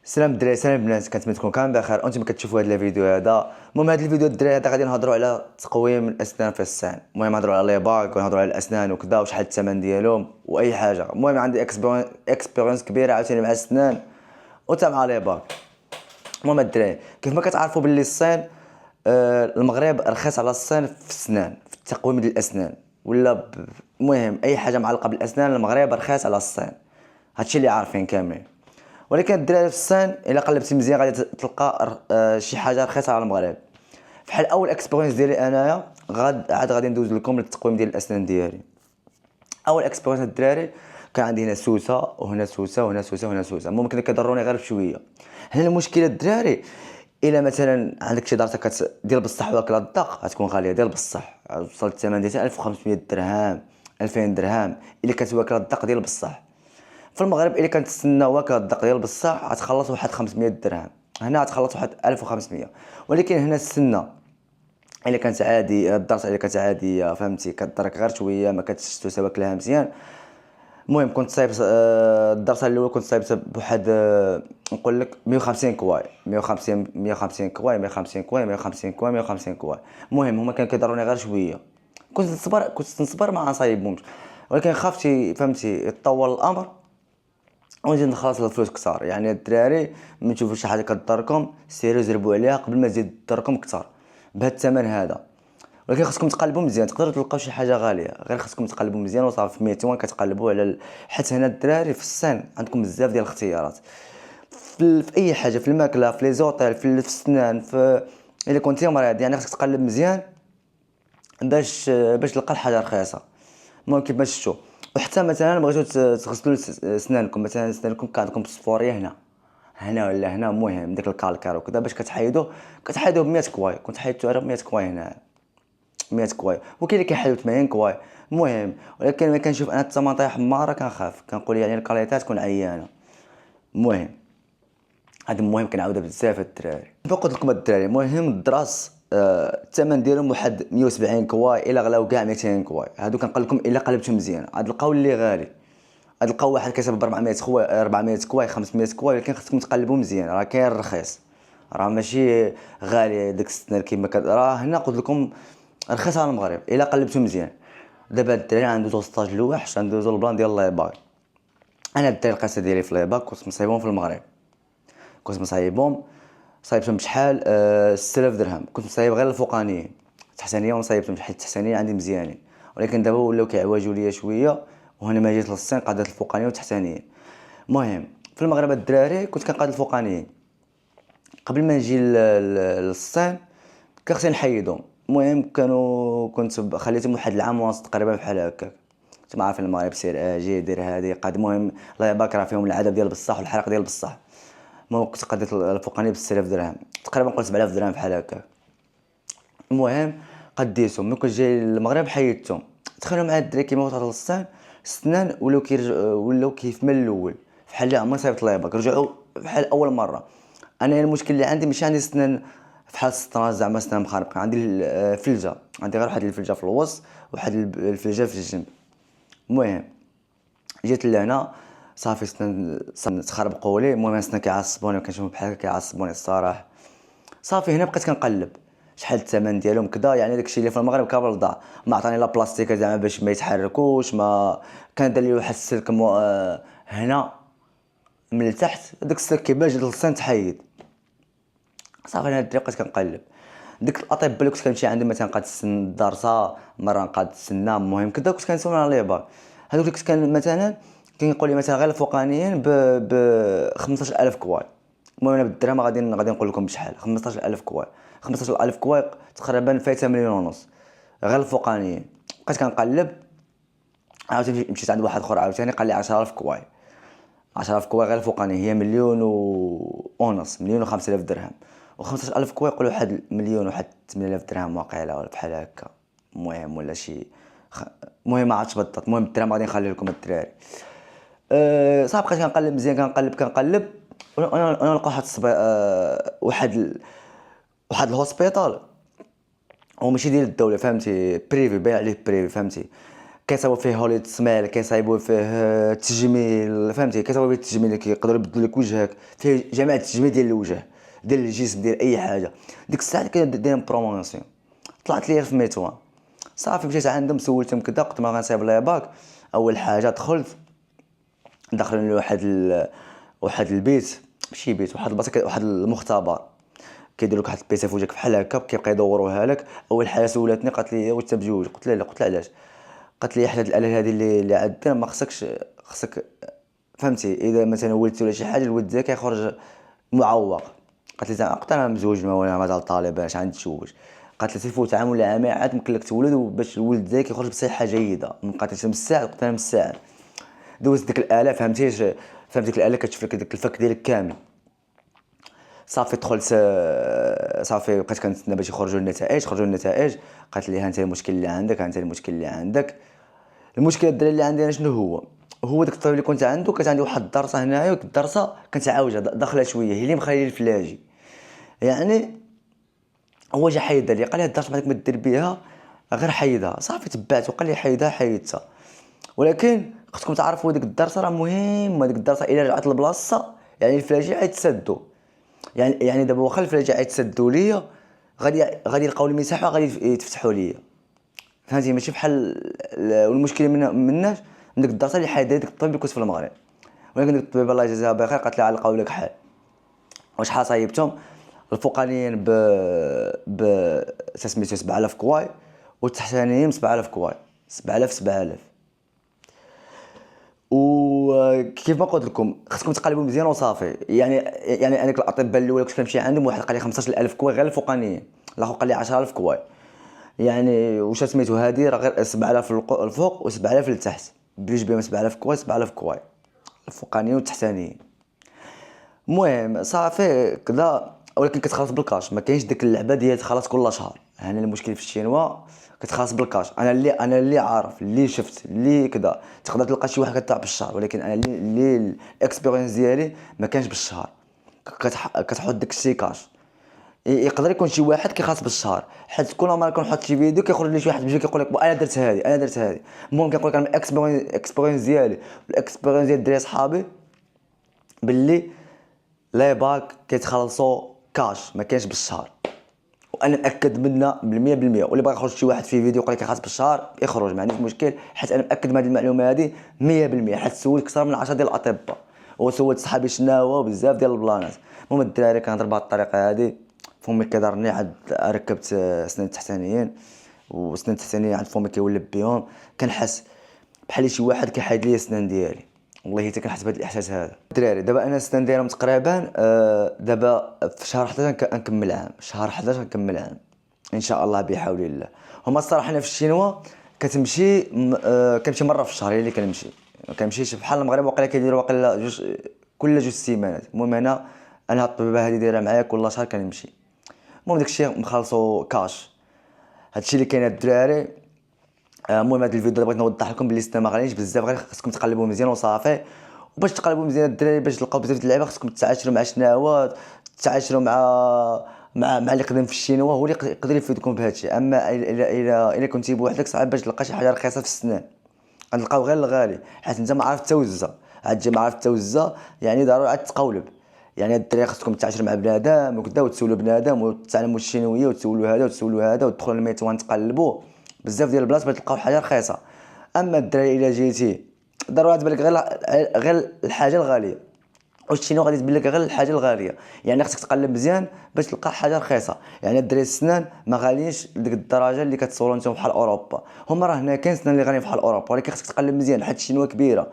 سلام الدراري، سلام البنات، كنتمنى تكونوا كاملين بخير. انتم كتشوفوا هذا الفيديو هذا. المهم هذا الفيديو الدراري هذا غادي نهضروا على تقويم الاسنان في الصين. المهم نهضروا على لي باك ونهضروا على الاسنان وكذا وشحال الثمن ديالهم واي حاجه. المهم عندي اكسبيرينس كبيره عاوتاني مع الاسنان وتا مع لي باك. المهم الدراري كيف ما كتعرفوا باللي الصين المغرب رخيص على الصين في السنان، في التقويم ديال الاسنان المهم اي حاجه معلقه بالاسنان المغرب رخيص على الصين. هادشي اللي عارفين كاملين. ولكن الدراري في الصين الا قلبتي مزيان غادي تلقى شي حاجه رخيصه على المغرب. فحال اول اكسبيرينس ديالي انايا غادي ندوز لكم التقويم ديال الاسنان ديالي. اول اكسبيرينس الدراري كان عندي هنا سوسه وهنا سوسه وهنا سوسه وهنا سوسه، ممكن كيضروني غير بشويه. هنا المشكله الدراري الا مثلا عندك شي دارته ديال بصح واكله الدق غتكون غاليه ديال بصح، وصلت الثمن ديالها 1500 درهم 2000 درهم الا كانت واكله الدق ديال بصح. في المغرب الا كانت تستنى واكله الدق ديال بصح غتخلص واحد 500 درهم، هنا غتخلص واحد 1500. ولكن هنا السنه الا كانت عادي الدرس الا كانت عاديه فهمتي كضرك غير شويه ما كتشتو واكلها مزيان. المهم كنت صايب الدرس الاول كنت صايب بواحد نقول لك 150 كواي 150 كواي 150 كواي 150 كواي 150 كواي. المهم هما كانوا كيضروني غير شويه، كنت نصبر ما نصايبهمش. ولكن خفتي فهمتي يتطور الامر ونزيد نخلص الفلوس كثار. يعني الدراري من تشوفوا شي حاجه كضركم سيروا زربوا عليها قبل ما تزيد تضركم كثار بهذا الثمن هذا. ولكن خاصكم تقلبوا مزيان، تقدروا تلقاو شي حاجه غاليه غير خاصكم تقلبوا مزيان وصافي. في ميتون كتقلبوا على حيت هنا الدراري في الصين عندكم بزاف ديال الاختيارات في اي حاجه، في الماكله، في لي زوطيل، في السنان، في الا كنتي مريض يعني خاصك تقلب مزيان باش تلقى الحاجه رخيصه. المهم كيف ما شفتوا. وحتى مثلا بغيتو تغسلوا سنانكم، مثلا سنانكم كان عندكم صفوريه هنا ولا هنا، المهم داك الكالكار وكذا باش كتحيدوه ب 100 كواي. كنت حيدته على 100 كواي هنا 100 كواي، وكاين اللي كيحيدو 80 كواي. المهم ولكن ما كنشوف انا الطماطيح حماره كنخاف كنقول يعني الكاليتات تكون عيانه. المهم هذا المهم كنعاودها بزاف الدراري. كيف قلت لكم الدراري المهم الدراس الثمن ديالهم واحد 170 كواي الا غلاو كاع 200 كواي. هادو كنقول لكم الا قلبتو مزيان غتلقاو اللي غالي، غتلقاو واحد كيسبب 400 كواي 400 كواي 500 كواي. ولكن خصكم تقلبوا مزيان، راه كاين الرخيص راه ماشي غالي داك السنان كيما راه هنا قلت لكم رخيص على المغرب الا قلبتو مزيان. دابا الدراري غندوزو ستاج لوحش، غندوزو البلان ديال لايباك. انا الدراري القصه ديالي في لايباك كنت مصايبهم في المغرب، كنت مصايبهم صايبتهم بشحال 6000 درهم. كنت مصايب غير الفوقانيين، التحتانيه ما صايبتهم حيت التحتانيه عندي مزيانين. ولكن دابا ولاو كيعواجوا ليا شويه، وهنا ما جيت للصين قادت الفوقانيين والتحتانيين. المهم في المغرب الدراري كنت كنقاد الفوقانيين قبل ما نجي للصين كان خصني نحيدهم. المهم كنت خليتهم واحد العام ونص تقريبا بحال هكاك. كنت ما عارف المغرب سير اجي دير هادي قاد. المهم الله يبارك راه فيهم العذاب ديال بصح والحرق ديال بصح. المهم كنت قديت الفوقاني ب 6000 درهم تقريبا، قلت 7000 درهم بحال هكا. المهم قديتهم ملي كنت جاي للمغرب حيدتهم. تخيلوا معايا الدراري كيما وصلت للصين السنان ولاو كيف من الاول بحال اللي عمري صايبط لايباك رجعوا بحال اول مره. انا المشكل اللي عندي ماشي عندي سنان بحال السطراج زعما سنان مخربقه، عندي الفلجه، عندي غير واحد الفلجه في الوسط وواحد الفلجه في الجنب. المهم جيت لهنا صافي سنان تخربقوا لي. المهم سنان كيعصبوني وكنشوفهم بحال هكا كيعصبوني الصراحه. صافي هنا بقيت كنقلب شحال الثمن ديالهم كذا. يعني داكشي اللي في المغرب كامل ضاع، ما عطاني لا بلاستيك زعما باش ما يتحركوش، ما كان دار لي واحد السلك هنا من التحت داك السلك كيبان جات للصين تحيد. صافي انا الدري بقيت كنقلب ديك الاطباء اللي كنت كنمشي عندهم مثلا قاد السن الدارسه مره نقاد السنه. المهم كذا كنت كنسول على ليبار. هذوك اللي كنت كان مثلا كيقول لي مثلا غير الفوقانيين ب 15000 كواي. المهم انا بالدرهم غادي نقول لكم بشحال 15000 كواي. 15000 كواي تقريبا فايته مليون ونص غير الفوقانيين. بقيت كنقلب عاوتاني مشيت عند واحد اخر عاوتاني قال لي 10000 كواي. 10000 كواي غير الفوقاني هي مليون ونص، مليون و5000 درهم. و15000 كواي يقولوا واحد مليون واحد 8000 درهم واقيلا ولا بحال هكا. المهم ولا شي المهم ما عرفتش بالضبط. المهم الدرهم غادي نخلي لكم الدراري. صافي بقيت كنقلب مزيان كنقلب وانا نلقى واحد واحد الهوسبيطال هو ماشي ديال الدوله فهمتي، بريفي بايع عليه بريفي فهمتي. كيصايبوا فيه هوليود سمايل، كيصايبوا فيه تجميل، فهمتي، كيصايبوا فيه التجميل كيقدروا يبدلوا لك وجهك، فيه جميع التجميل ديال الوجه، ديال الجسم، ديال اي حاجه. ديك الساعه كانوا دايرين بروموسيون. طلعت لي في ميتوان صافي، مشيت عندهم سولتهم كدا، قلت ما غنصايب لي باك. اول حاجه دخلنا لواحد واحد البيت، ماشي بيت، واحد البلاصه، واحد المختبر، كيديروا لك واحد البيسه في وجهك بحال هكا، كيبقى يدوروها لك. اول حاجه سولتني قالت لي واش انت بجوج؟ قلت لها لا. قلت لها علاش؟ قالت لي حيت هاد الاله هذه اللي عندنا ما خصك فهمتي، اذا مثلا ولدتي ولا شي حاجه الولد ديالك يخرج معوق. قالت لي زعما، قلت انا مزوج ما مازال طالب، اش عندي تزوج؟ قالت لي تفوت عام ولا عامين عاد يمكن لك تولد، باش الولد ديالك يخرج بصحه جيده. ما بقيتيش مساعد؟ قلت انا مساعد. دوزت ديك الاله، فهمتيش، فهمت ديك الاله كتشوف لك ديك الفك ديالك كامل. صافي دخلت، صافي بقيت كنتسنى باش يخرجوا النتائج. قالت لي ها انت المشكل اللي عندك، المشكله الدراري اللي عندي انا شنو هو داك الطبيب اللي كنت عنده، كانت عندي واحد الدرسه هنايا، وديك الدرسه كانت عاوجه داخله شويه، هي اللي مخلي الفلاجي. يعني هو جا حيدها لي، قال لي هاد الدرسه بعدك ما دير بها، غير حيدها. صافي تبعت وقال لي حيدها. ولكن خصكم تعرفوا ديك الدرسه راه مهمه. ديك الدرسه الا رجعت لبلاصتها يعني الفلاجي غيتسدوا. يعني دابا واخا الفلاجي غيتسدوا ليا، غادي يلقاو المساحه وغادي يتفتحوا ليا، فهمتي. ماشي بحال والمشكله مناش من ديك الدرسه اللي حيدها ديك الطبيب اللي كنت في المغرب. ولكن ديك الطبيب الله يجازيها بخير قالت لي علقوا لك حال. وشحال صايبتهم؟ الفوقانيين ب سميتو 7000 كواي، والتحتانيين 7000 كواي، 7000. وكيف ما قلت لكم خصكم تقلبوا مزيان وصافي. يعني انا الاطباء الاولى كنت كنمشي عندهم، واحد قال لي 15000 كواي غير الفوقانيين، الاخر قال لي 10000 كواي. يعني واش سميتو هذه راه غير 7000 الفوق و7000 لتحت، بجوج بهم 7000 كواي، 7000 كواي الفوقانيين والتحتانيين. المهم صافي كذا، ولكن كتخلص بالكاش، ما كاينش ديك اللعبه ديال تخلص كل شهر. هنا المشكل في الشينوا، كتخلص بالكاش. انا اللي عارف، اللي شفت، اللي كذا، تقدر تلقى شي واحد كتاع بالشهر، ولكن انا اللي الاكسبيرينس ديالي ما كانش بالشهر. كتحط ديك الشي كاش. يقدر يكون شي واحد كيخاص بالشهر، حيت كل مره كنحط شي فيديو كيخرج لي شي واحد بيجي كيقول لك انا درت هذه. المهم كنقول لك انا الاكسبيرينس ديالي والاكسبيرينس ديال الدراري صحابي باللي لي باك كيتخلصوا كاش، ما كاينش بالشهر. وانا مأكد منها بالمية. واللي بغى يخرج شي واحد في فيديو يقول لك خاص بالشهر يخرج، ما عنديش مشكل، حيت انا مأكد من هذه المعلومه هذه 100%. حيت سولت اكثر من 10 ديال الاطباء، وسولت صحابي شناهو بزاف ديال البلانات. المهم الدراري كنهضر بهذه الطريقه هذه، فمي كيضرني، عاد ركبت سنان التحتانيين، وسنان التحتانيين عاد فمي كيولب بهم، كنحس بحال شي واحد كيحيد لي السنان ديالي. والله حتى كنحس بهذا الاحساس هذا. الدراري دابا انا السنان دايرهم تقريبا، دابا في شهر 11 نكمل عام، ان شاء الله بحول الله. هما الصراحه انا في الشينوا كتمشي كنمشي مره في الشهر، هي اللي كنمشيش بحال المغرب واقيلا كيديروا واقيلا كل جوج سيمانات. المهم انا هاد الطبيبه هذه دايره معايا كل شهر كنمشي. المهم داكشي مخلصو كاش. هادشي اللي كاين الدراري. المهم هاد الفيديو بغيت نوضح لكم بلي السينما ما غاليش بزاف، غير خصكم تقلبوا مزيان وصافي. وباش تقلبوا مزيان الدراري، باش تلقاو بزاف د اللعيبه، خصكم تتعاشروا مع شناهو، تتعاشروا مع اللي قدم في الشينوا، هو اللي يقدر يفيدكم بهادشي. اما الا كنتي بوحدك صعيب باش تلقى شي حاجه رخيصه في السنان، غنلقاو غير الغالي، حيت انت ما عارف توزع. عاد ما عارف توزع يعني ضروري عاد تقولب. يعني الدراري خصكم تتعاشروا مع بنادم وكذا، وتسولوا بنادم وتعلموا الشينويه، وتسولوا هذا وتسولوا هذا، وتدخلوا الميتوان تقلبوا بزاف ديال البلاص باش تلقاو حاجه رخيصه. اما الدراري الا جيتي ضروري تبان لك غير الحاجه الغاليه، والشينو غادي تبان لك غير الحاجه الغاليه. يعني خصك تقلب مزيان باش تلقى حاجه رخيصه. يعني الدراري السنان ما غاليينش لديك الدرجه اللي كتصوروا نتوما بحال اوروبا. هما راه هنا كاين سنان اللي غاليين بحال اوروبا، ولكن خصك تقلب مزيان حيت الشينوا كبيره.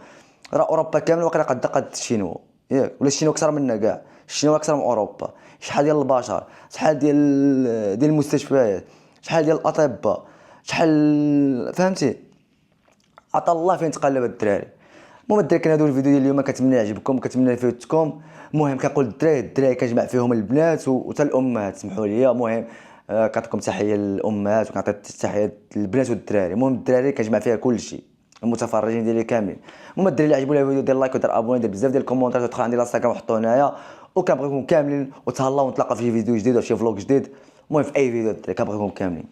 راه اوروبا كامله واقيلا قد الشينوا، ياك؟ ولا الشينوا اكثر منا كاع، الشينوا اكثر من اوروبا. شحال ديال البشر، شحال ديال المستشفيات، شحال ديال الاطباء، شحال، فهمتي. عطا الله فين تقلب الدراري. المهم الدراري كان هادو الفيديو ديال اليوم، كنتمنى يعجبكم، كنتمنى يفيدكم. المهم كنقول الدراري كنجمع فيهم البنات وحتى الامهات، سمحوا لي. المهم كنعطيكم تحيه للامهات وكنعطي تحيه للبنات والدراري. المهم الدراري كنجمع فيها كلشي، المتفرجين ديالي كاملين. المهم الدراري اللي عجبو الفيديو دير لايك ودير ابوني، دير بزاف ديال الكومونتات، ودخل عندي الانستغرام وحطوه هنايا. وكنبغيكم كاملين، وتهلاو ونتلاقى في فيديو جديد ولا شي فلوق جديد. المهم في اي فيديو الدراري كنبغيكم كاملين.